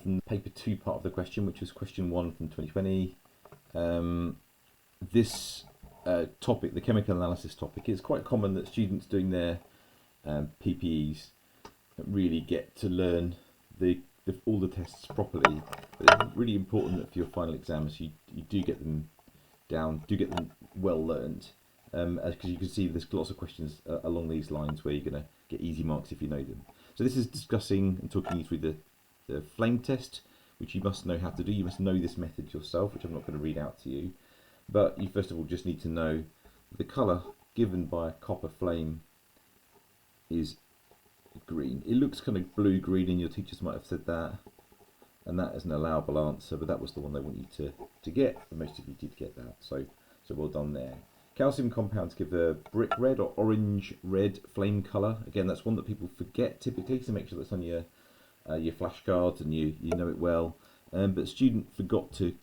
from the paper 2 part of the question, which was question 1 from 2020. This topic, the chemical analysis topic, it's quite common that students doing their PPEs really get to learn all the tests properly. But it's really important that for your final exams you do get them down, do get them well learned, because you can see there's lots of questions along these lines where you're going to get easy marks if you know them. So this is discussing and talking you through the flame test, which you must know how to do. You must know this method yourself, which I'm not going to read out to you. But you first of all just need to know the colour given by a copper flame is green. It looks kind of blue-green, and your teachers might have said that, and that is an allowable answer, but that was the one they want you to get, and most of you did get that, so well done there. Calcium compounds give a brick red or orange red flame colour. Again, that's one that people forget typically, so make sure that's on your flashcards and you know it well. But the student forgot to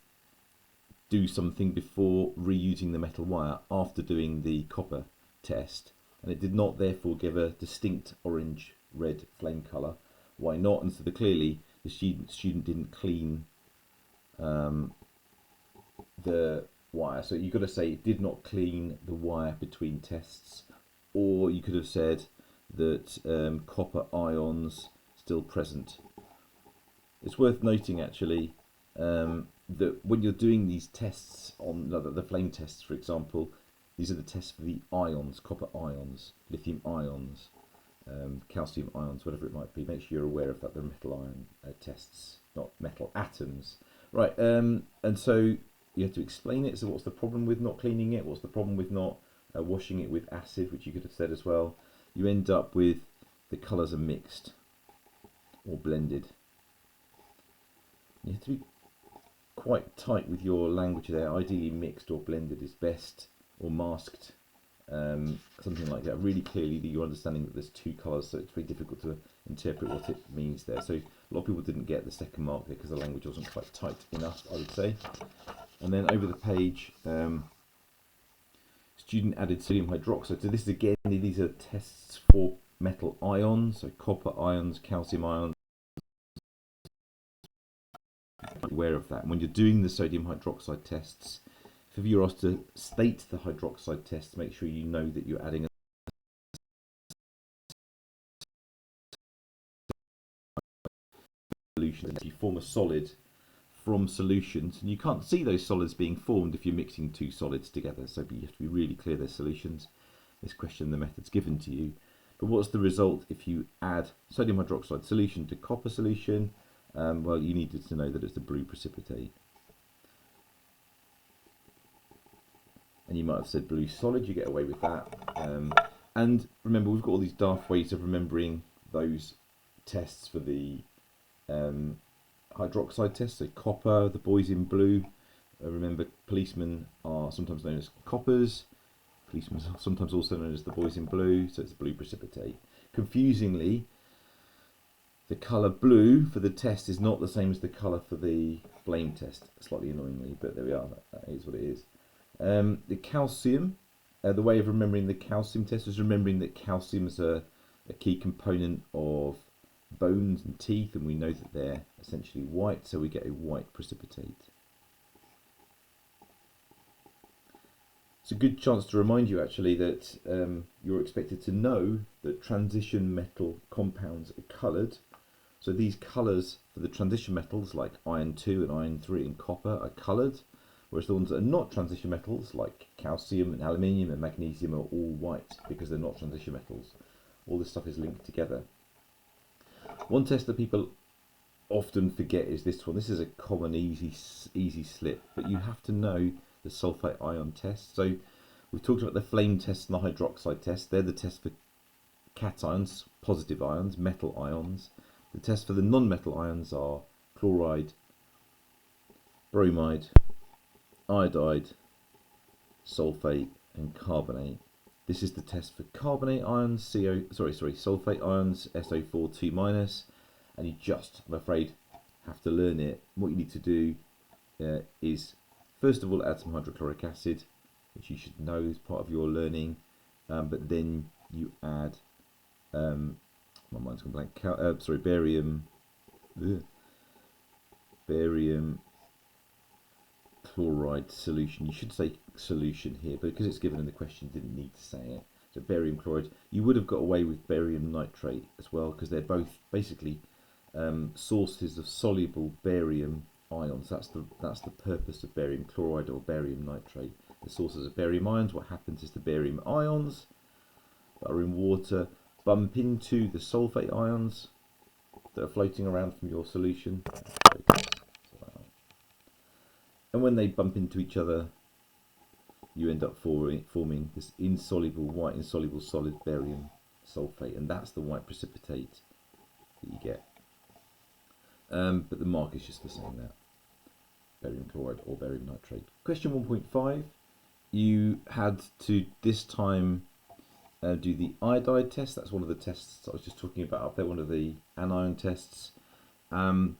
do something before reusing the metal wire after doing the copper test, and it did not therefore give a distinct orange red flame colour. Why not? And so clearly the student didn't clean the wire. So you've got to say it did not clean the wire between tests, or you could have said that copper ions still present. It's worth noting actually that when you're doing these tests on the flame tests, for example, these are the tests for the ions, copper ions, lithium ions, calcium ions, whatever it might be. Make sure you're aware of that. They're metal ion tests, not metal atoms. Right, and so you have to explain it. So what's the problem with not cleaning it? What's the problem with not washing it with acid, which you could have said as well? You end up with the colours are mixed or blended. You have to be quite tight with your language there. Ideally mixed or blended is best, or masked, something like that. Really clearly that you're understanding that there's two colours, so it's very difficult to interpret what it means there. So a lot of people didn't get the second mark there because the language wasn't quite tight enough, I would say. And then over the page, student added sodium hydroxide. So this is again, these are tests for metal ions, so copper ions, calcium ions. Aware of that. And when you're doing the sodium hydroxide tests, if you're asked to state the hydroxide test, make sure you know that you're adding a solution. You form a solid from solutions, and you can't see those solids being formed if you're mixing two solids together, so you have to be really clear they're solutions. This question, the method's given to you. But what's the result if you add sodium hydroxide solution to copper solution? Well, you needed to know that it's a blue precipitate. And you might have said blue solid, you get away with that. And remember, we've got all these daft ways of remembering those tests for the hydroxide test. So copper, the boys in blue. Remember, policemen are sometimes known as coppers. Policemen are sometimes also known as the boys in blue, so it's a blue precipitate. Confusingly, the colour blue for the test is not the same as the colour for the flame test, slightly annoyingly, but there we are, that is what it is. The calcium, the way of remembering the calcium test is remembering that calcium is a key component of bones and teeth, and we know that they're essentially white, so we get a white precipitate. It's a good chance to remind you actually that you're expected to know that transition metal compounds are coloured. So these colours for the transition metals like iron 2 and iron 3 and copper are coloured, whereas the ones that are not transition metals like calcium and aluminium and magnesium are all white because they're not transition metals. All this stuff is linked together. One test that people often forget is this one. This is a common easy slip, but you have to know the sulfate ion test. So we've talked about the flame test and the hydroxide test. They're the tests for cations, positive ions, metal ions. The tests for the non-metal ions are chloride, bromide, iodide, sulfate and carbonate. This is the test for carbonate ions, sulfate ions, SO4 2-, and you just, I'm afraid, have to learn it. What you need to do is first of all add some hydrochloric acid, which you should know is part of your learning, but then you add my mind's gone blank. Barium, barium chloride solution. You should say solution here, but because it's given in the question, you didn't need to say it. So barium chloride. You would have got away with barium nitrate as well, because they're both basically sources of soluble barium ions. That's the purpose of barium chloride or barium nitrate. The sources of barium ions. What happens is the barium ions that are in water bump into the sulfate ions that are floating around from your solution. And when they bump into each other, you end up forming this white insoluble solid barium sulfate, and that's the white precipitate that you get. But the mark is just the same there, barium chloride or barium nitrate. Question 1.5, you had to this time do the iodide test. That's one of the tests I was just talking about up there, one of the anion tests. So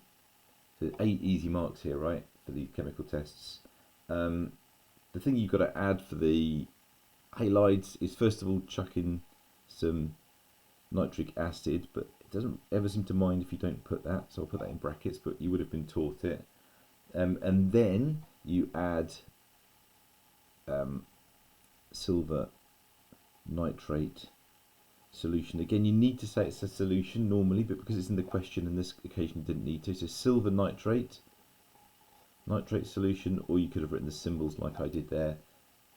8 easy marks here, right, for the chemical tests. The thing you've got to add for the halides is first of all chuck in some nitric acid, but it doesn't ever seem to mind if you don't put that, so I'll put that in brackets, but you would have been taught it. And then you add silver nitrate solution. Again, you need to say it's a solution normally, but because it's in the question in this occasion you didn't need to. So silver nitrate solution, or you could have written the symbols like I did there.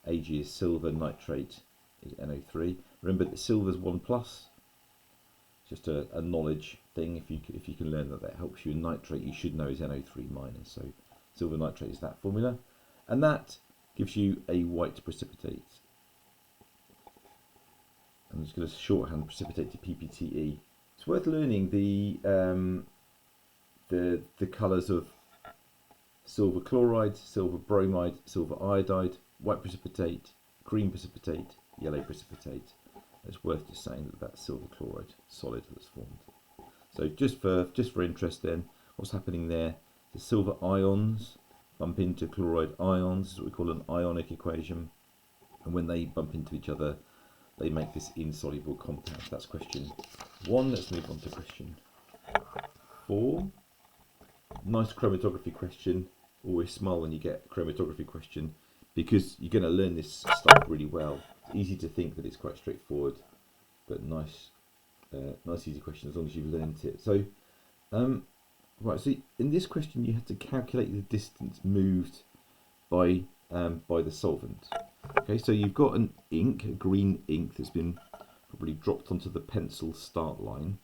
Ag is silver, nitrate is NO3. Remember that silver is 1+. Just a knowledge thing. If you can learn that helps you. And nitrate you should know is NO3-. So silver nitrate is that formula, and that gives you a white precipitate. I'm just going to shorthand precipitate to PPTE. It's worth learning the colours of silver chloride, silver bromide, silver iodide, white precipitate, green precipitate, yellow precipitate. It's worth just saying that that's silver chloride solid that's formed. So just for interest then, what's happening there? The silver ions bump into chloride ions, is what we call an ionic equation, and when they bump into each other, they make this insoluble compound. That's question 1. Let's move on to question 4. Nice chromatography question. Always smile when you get a chromatography question, because you're going to learn this stuff really well. It's easy to think that it's quite straightforward, but nice easy question as long as you've learned it. So, right. So in this question, you have to calculate the distance moved by the solvent. Okay, so you've got an ink, a green ink that's been probably dropped onto the pencil start line,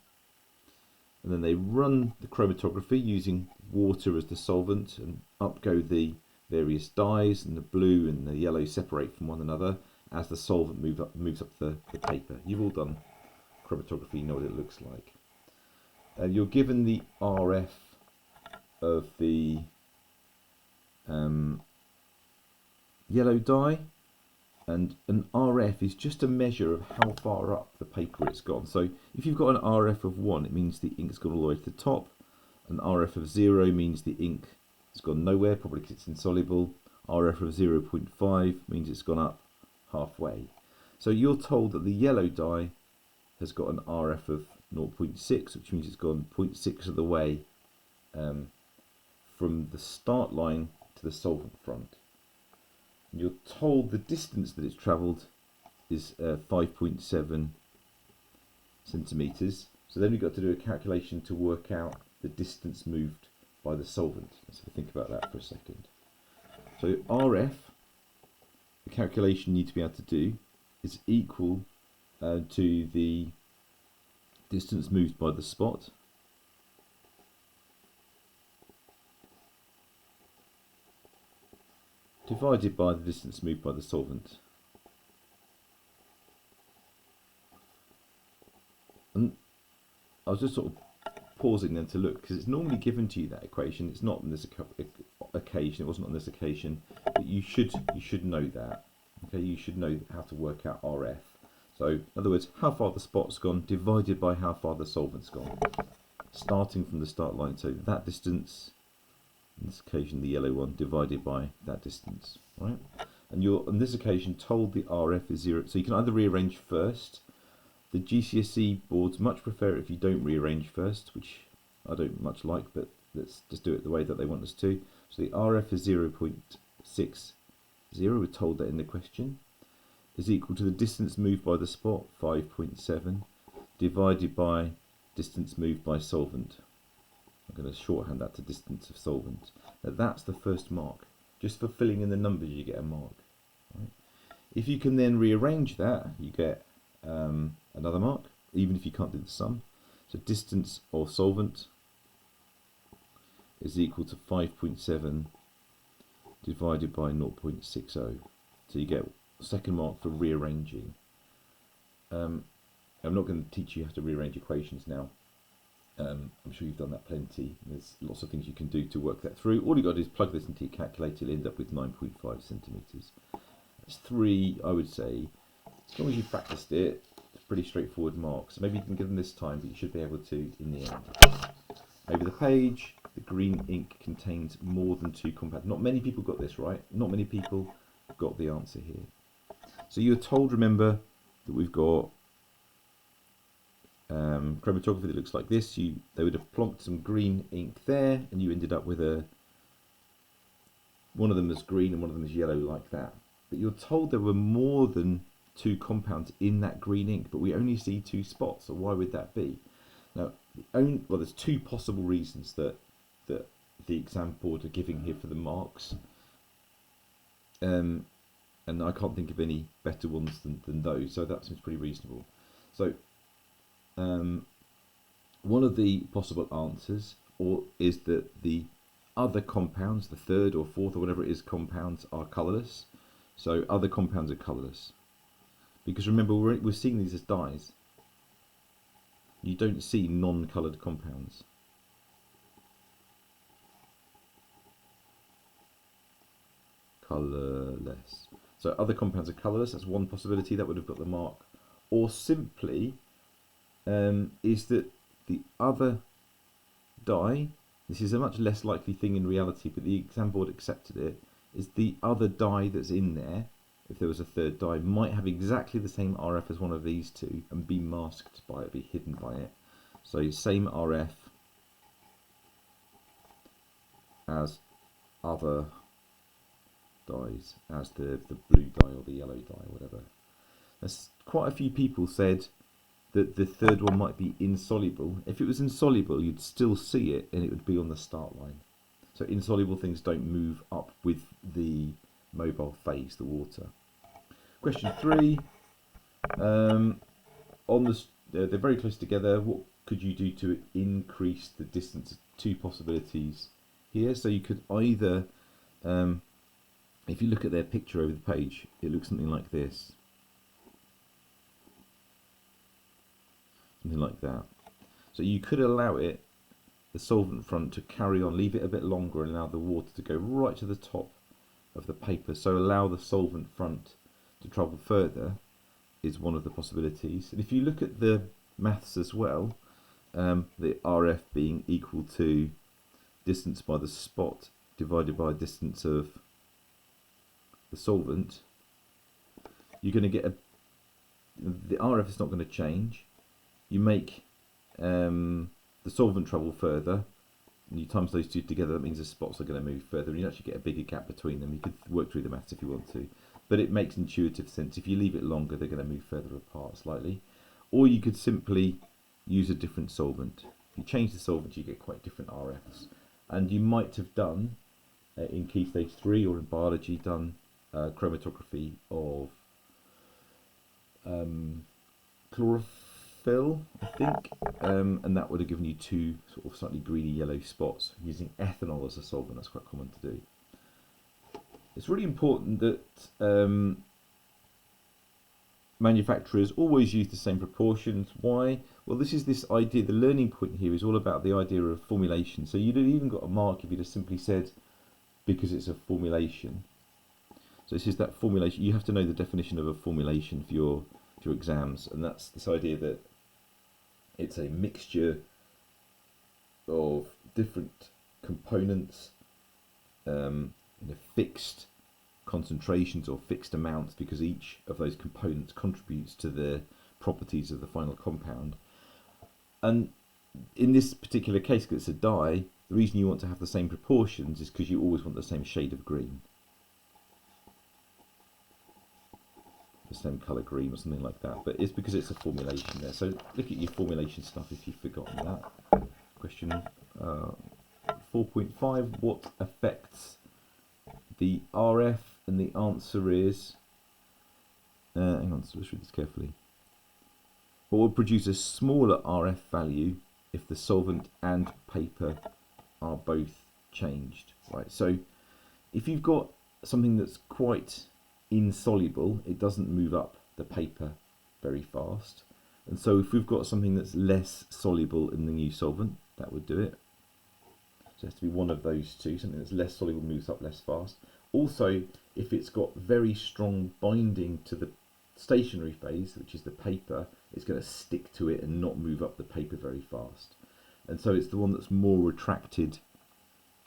and then they run the chromatography using water as the solvent, and up go the various dyes, and the blue and the yellow separate from one another as the solvent moves up the paper. You've all done chromatography, you know what it looks like. You're given the RF of the yellow dye, and an RF is just a measure of how far up the paper it's gone. So if you've got an RF of 1, it means the ink's gone all the way to the top. An RF of 0 means the ink has gone nowhere, probably because it's insoluble. RF of 0.5 means it's gone up halfway. So you're told that the yellow dye has got an RF of 0.6, which means it's gone 0.6 of the way from the start line to the solvent front. And you're told the distance that it's travelled is 5.7 centimetres. So then we've got to do a calculation to work out the distance moved by the solvent. Let's think about that for a second. So RF, the calculation you need to be able to do, is equal to the distance moved by the spot divided by the distance moved by the solvent. And I was just sort of pausing then to look, because it's normally given to you, that equation. It's not on this occasion, it wasn't on this occasion, but you should know that. Okay, you should know how to work out RF. So in other words, how far the spot's gone divided by how far the solvent's gone, starting from the start line. So that distance, in this occasion the yellow one, divided by that distance, right? And you're on this occasion told the RF is 0, so you can either rearrange first. The GCSE boards much prefer it if you don't rearrange first, which I don't much like, but let's just do it the way that they want us to. So the RF is 0.60, we're told that in the question, is equal to the distance moved by the spot, 5.7, divided by distance moved by solvent. I'm going to shorthand that to distance of solvent. Now that's the first mark. Just for filling in the numbers you get a mark. Right? If you can then rearrange that, you get another mark, even if you can't do the sum. So distance of solvent is equal to 5.7 divided by 0.60. So you get a second mark for rearranging. I'm not going to teach you how to rearrange equations now. I'm sure you've done that plenty. There's lots of things you can do to work that through. All you've got to do is plug this into your calculator, you'll end up with 9.5 centimetres. That's 3, I would say. As long as you practiced it, it's pretty straightforward marks. Maybe you can give them this time, but you should be able to in the end. Over the page, the green ink contains more than 2 compounds. Not many people got this right. Not many people got the answer here. So you're told, remember, that we've got chromatography that looks like this. They would have plonked some green ink there, and you ended up with one of them is green and one of them is yellow, like that. But you're told there were more than 2 compounds in that green ink, but we only see 2 spots. So why would that be? Now, there's 2 possible reasons that the exam board are giving here for the marks, and I can't think of any better ones than those. So that seems pretty reasonable. So one of the possible answers is that the other compounds, the third or fourth or whatever it is, compounds are colourless. So other compounds are colourless. Because remember, we're seeing these as dyes. You don't see non-coloured compounds. Colourless. So other compounds are colourless. That's one possibility. That would have got the mark. Or simply is that the other dye, this is a much less likely thing in reality, but the exam board accepted it, is the other dye that's in there, if there was a third dye, might have exactly the same RF as one of these 2 and be masked by it, be hidden by it. So same RF as other dyes, as the blue dye or the yellow dye or whatever. There's quite a few people said that the third one might be insoluble. If it was insoluble, you'd still see it and it would be on the start line. So insoluble things don't move up with the mobile phase, the water. Question 3. They're very close together. What could you do to increase the distance? 2 possibilities here. So you could either, if you look at their picture over the page, it looks something like this. Something like that. So you could allow the solvent front to carry on, leave it a bit longer and allow the water to go right to the top of the paper. So allow the solvent front to travel further is one of the possibilities. And if you look at the maths as well, the RF being equal to distance by the spot divided by distance of the solvent, you're going to get the RF is not going to change. You make the solvent travel further, and you times those 2 together, that means the spots are going to move further, and you actually get a bigger gap between them. You could work through the maths if you want to, but it makes intuitive sense. If you leave it longer, they're going to move further apart slightly. Or you could simply use a different solvent. If you change the solvent, you get quite different RFs. And you might have done, in Key Stage 3 or in biology, done chromatography of chlorophyll, I think, and that would have given you 2 sort of slightly greeny yellow spots using ethanol as a solvent. That's quite common to do. It's really important that manufacturers always use the same proportions. Why? Well, this idea, the learning point here is all about the idea of formulation. So you'd have even got a mark if you'd have simply said, because it's a formulation. So this is that formulation. You have to know the definition of a formulation for your exams, and that's this idea that it's a mixture of different components in a fixed concentrations or fixed amounts, because each of those components contributes to the properties of the final compound. And in this particular case, because it's a dye, The reason you want to have the same proportions is because you always want the same shade of green. The same colour green or something like that. But it's because it's a formulation there. So look at your formulation stuff if you've forgotten that. Question 4.5. What affects the RF? And the answer is... hang on, so let's read this carefully. What will produce a smaller RF value if the solvent and paper are both changed? Right, so if you've got something that's quite insoluble, it doesn't move up the paper very fast. And so if we've got something that's less soluble in the new solvent, that would do it. So it has to be one of those two. Something that's less soluble moves up less fast. Also, if it's got very strong binding to the stationary phase, which is the paper, it's going to stick to it and not move up the paper very fast. And so it's the one that's more attracted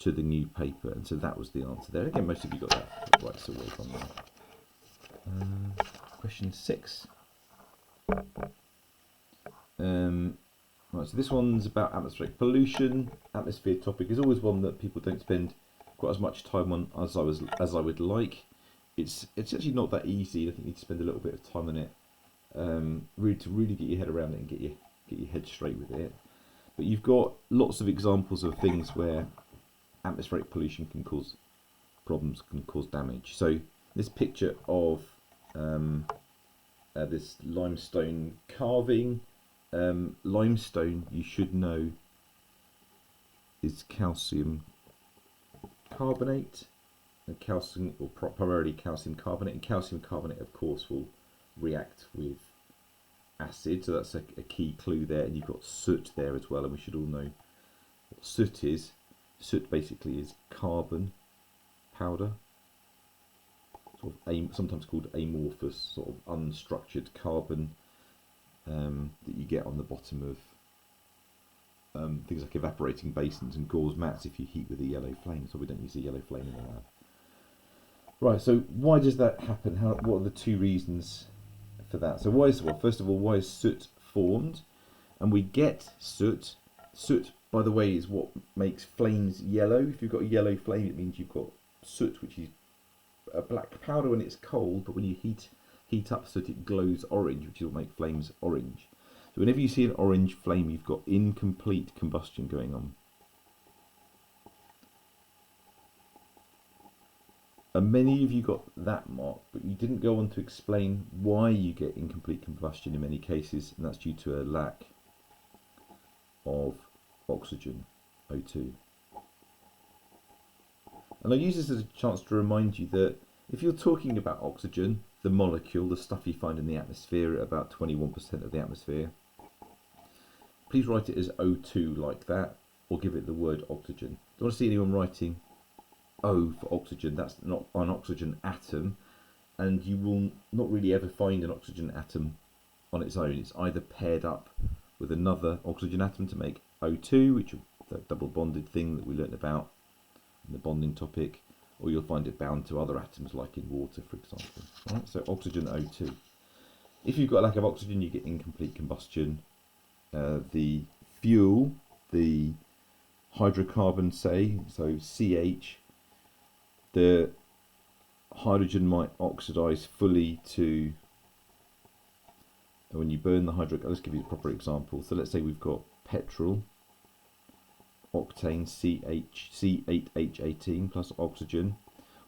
to the new paper. And so that was the answer there. Again, most of you got that right, so well done there. Question 6. Right, so this one's about atmospheric pollution. Atmosphere topic is always one that people don't spend quite as much time on as I would like. It's actually not that easy. I think you need to spend a little bit of time on it, really get your head around it and get your head straight with it. But you've got lots of examples of things where atmospheric pollution can cause problems, can cause damage. So this picture of this limestone carving. Limestone, you should know, is calcium carbonate, and calcium, or primarily calcium carbonate, and calcium carbonate of course will react with acid, so that's a key clue there. And you've got soot there as well, and we should all know what soot is. Soot basically is carbon powder, sort of sometimes called amorphous, sort of unstructured carbon that you get on the bottom of things like evaporating basins and gauze mats if you heat with a yellow flame. So we don't use a yellow flame in the lab. Right, so why does that happen? What are the two reasons for that? So first of all, why is soot formed? And we get soot. Soot, by the way, is what makes flames yellow. If you've got a yellow flame, it means you've got soot, which is a black powder when it's cold, but when you heat up soot, it glows orange, which will make flames orange. So whenever you see an orange flame, you've got incomplete combustion going on. And many of you got that mark, but you didn't go on to explain why you get incomplete combustion in many cases, and that's due to a lack of oxygen, O2. And I use this as a chance to remind you that if you're talking about oxygen, the molecule, the stuff you find in the atmosphere at about 21% of the atmosphere, please write it as O2 like that, or give it the word oxygen. Don't want to see anyone writing O for oxygen. That's not an oxygen atom, and you will not really ever find an oxygen atom on its own. It's either paired up with another oxygen atom to make O2, which is that double bonded thing that we learnt about in the bonding topic, or you'll find it bound to other atoms like in water, for example. Right? So oxygen, O2. If you've got a lack of oxygen, you get incomplete combustion. The fuel, the hydrocarbon, say, so CH, the hydrogen might oxidize fully to, when you burn the hydrocarbon, let's give you a proper example. So let's say we've got petrol, octane, C8H18 plus oxygen.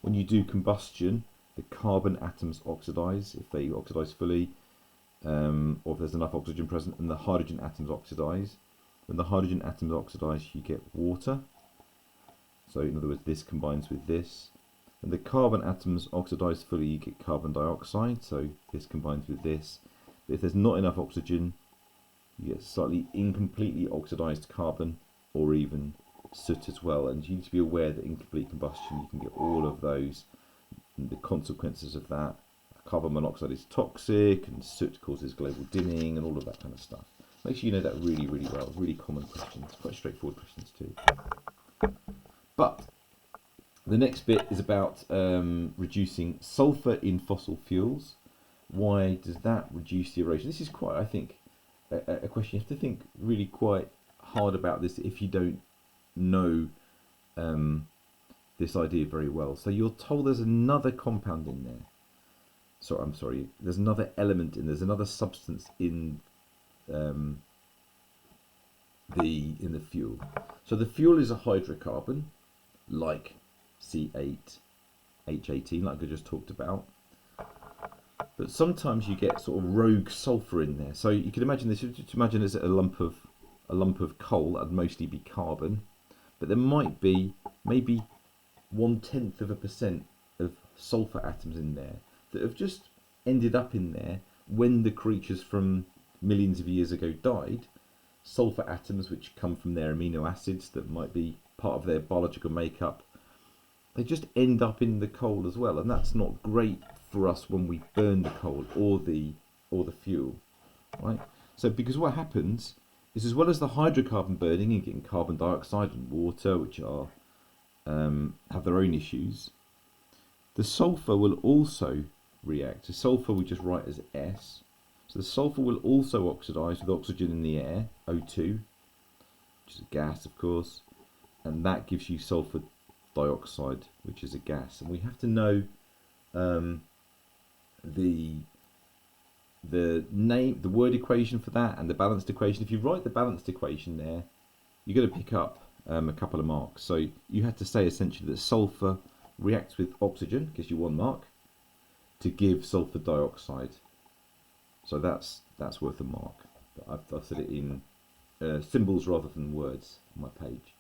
When you do combustion, the carbon atoms oxidize, if they oxidize fully, or if there's enough oxygen present, and the hydrogen atoms oxidize. When the hydrogen atoms oxidize, you get water. So in other words, this combines with this. When the carbon atoms oxidize fully, you get carbon dioxide, so this combines with this. But if there's not enough oxygen, you get slightly incompletely oxidized carbon, or even soot as well. And you need to be aware that incomplete combustion, you can get all of those, and the consequences of that. Carbon monoxide is toxic, and soot causes global dimming, and all of that kind of stuff. Make sure you know that really, really well. Really common questions, quite straightforward questions too. But the next bit is about reducing sulfur in fossil fuels. Why does that reduce the erosion? This is quite, I think, a question you have to think really quite hard about this if you don't know this idea very well. So you're told there's another compound in there. So I'm sorry, there's another element in, there's another substance in the fuel. So the fuel is a hydrocarbon, like C8H18, like I just talked about. But sometimes you get sort of rogue sulfur in there. So you can imagine this. Just imagine it's a lump of coal. That'd mostly be carbon, but there might be maybe 0.1% of sulfur atoms in there that have just ended up in there when the creatures from millions of years ago died. Sulfur atoms, which come from their amino acids that might be part of their biological makeup, they just end up in the coal as well, and that's not great for us when we burn the coal or the fuel, right? So because what happens is, as well as the hydrocarbon burning and getting carbon dioxide and water, which are have their own issues, the sulfur will also react. So sulfur we just write as S. So the sulfur will also oxidize with oxygen in the air, O2, which is a gas, of course, and that gives you sulfur dioxide, which is a gas. And we have to know the word equation for that and the balanced equation. If you write the balanced equation there, you're going to pick up a couple of marks. So you have to say essentially that sulfur reacts with oxygen, gives you 1 mark, to give sulfur dioxide. So that's worth a mark. But I've said it in symbols rather than words on my page.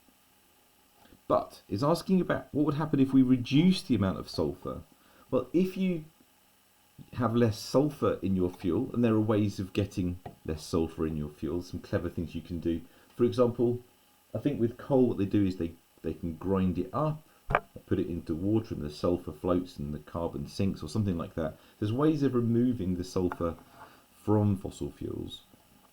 But it's asking about what would happen if we reduce the amount of sulfur. Well, if you have less sulfur in your fuel, and there are ways of getting less sulfur in your fuel, some clever things you can do. For example, I think with coal what they do is they can grind it up, put it into water, and the sulfur floats and the carbon sinks or something like that. There's ways of removing the sulfur from fossil fuels.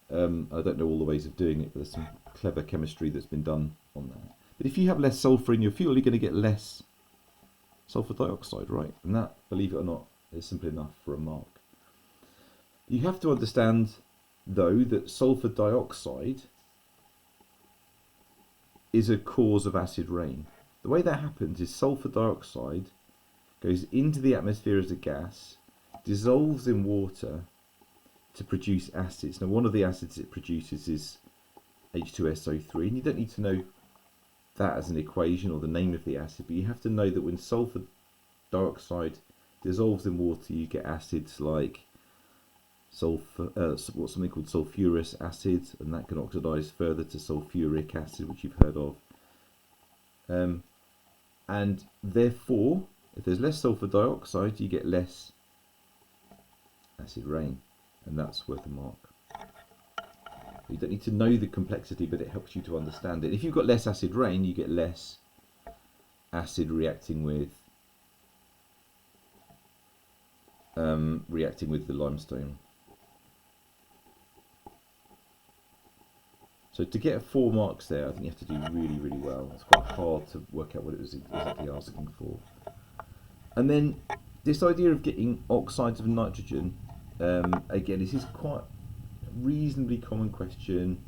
I don't know all the ways of doing it, but there's some clever chemistry that's been done on that. But if you have less sulfur in your fuel, you're going to get less sulfur dioxide, right? And that, believe it or not, is simple enough for a mark. You have to understand, though, that sulfur dioxide is a cause of acid rain. The way that happens is sulfur dioxide goes into the atmosphere as a gas, dissolves in water to produce acids. Now, one of the acids it produces is H2SO3, and you don't need to know that as an equation or the name of the acid, but you have to know that when sulfur dioxide dissolves in water, you get acids like what's something called sulfurous acid, and that can oxidize further to sulfuric acid, which you've heard of. And therefore, if there's less sulfur dioxide, you get less acid rain, and that's worth a mark. You don't need to know the complexity, but it helps you to understand it. If you've got less acid rain, you get less acid reacting with the limestone. So to get 4 marks there, I think you have to do really, really well. It's quite hard to work out what it was exactly asking for. And then this idea of getting oxides of nitrogen, again, this is quite a reasonably common question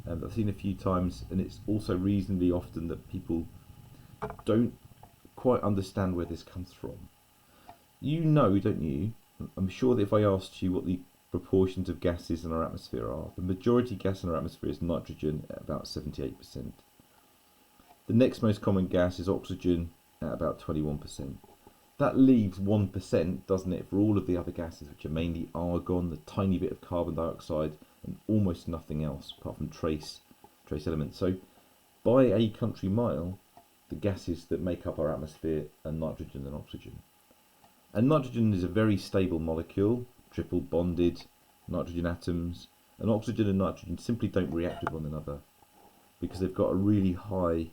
that I've seen a few times, and it's also reasonably often that people don't quite understand where this comes from. You know, don't you? I'm sure that if I asked you what the proportions of gases in our atmosphere are, the majority gas in our atmosphere is nitrogen at about 78%. The next most common gas is oxygen at about 21%. That leaves 1%, doesn't it, for all of the other gases, which are mainly argon, the tiny bit of carbon dioxide, and almost nothing else apart from trace elements. So by a country mile, the gases that make up our atmosphere are nitrogen and oxygen. And nitrogen is a very stable molecule, triple bonded nitrogen atoms, and oxygen and nitrogen simply don't react with one another because they've got a really high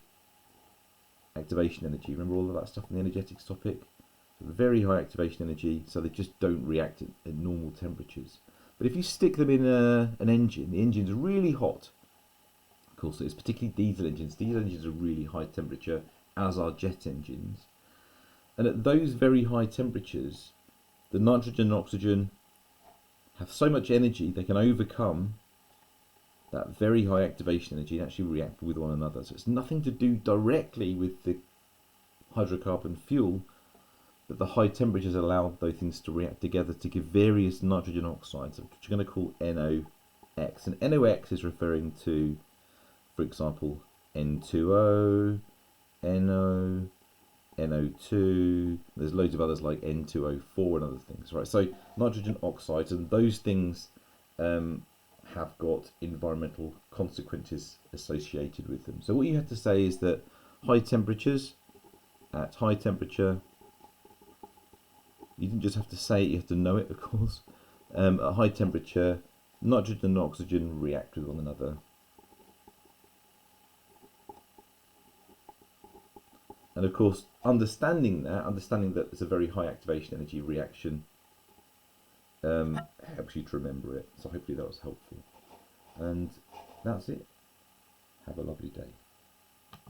activation energy. Remember all of that stuff in the energetics topic? Very high activation energy, so they just don't react at normal temperatures. But if you stick them in an engine, the engine's really hot. Of course, it's particularly diesel engines. Diesel engines are really high temperature, as are jet engines. And at those very high temperatures, the nitrogen and oxygen have so much energy they can overcome that very high activation energy and actually react with one another. So it's nothing to do directly with the hydrocarbon fuel, but the high temperatures allow those things to react together to give various nitrogen oxides, which you're going to call NOx. And NOx is referring to, for example, N2O, NO, NO2. There's loads of others like N2O4 and other things, right? So nitrogen oxides, and those things have got environmental consequences associated with them. So what you have to say is that high temperatures, at high temperature, you didn't just have to say it, you have to know it, of course. At high temperature, nitrogen and oxygen react with one another. And of course, understanding that it's a very high activation energy reaction helps you to remember it. So hopefully that was helpful. And that's it. Have a lovely day.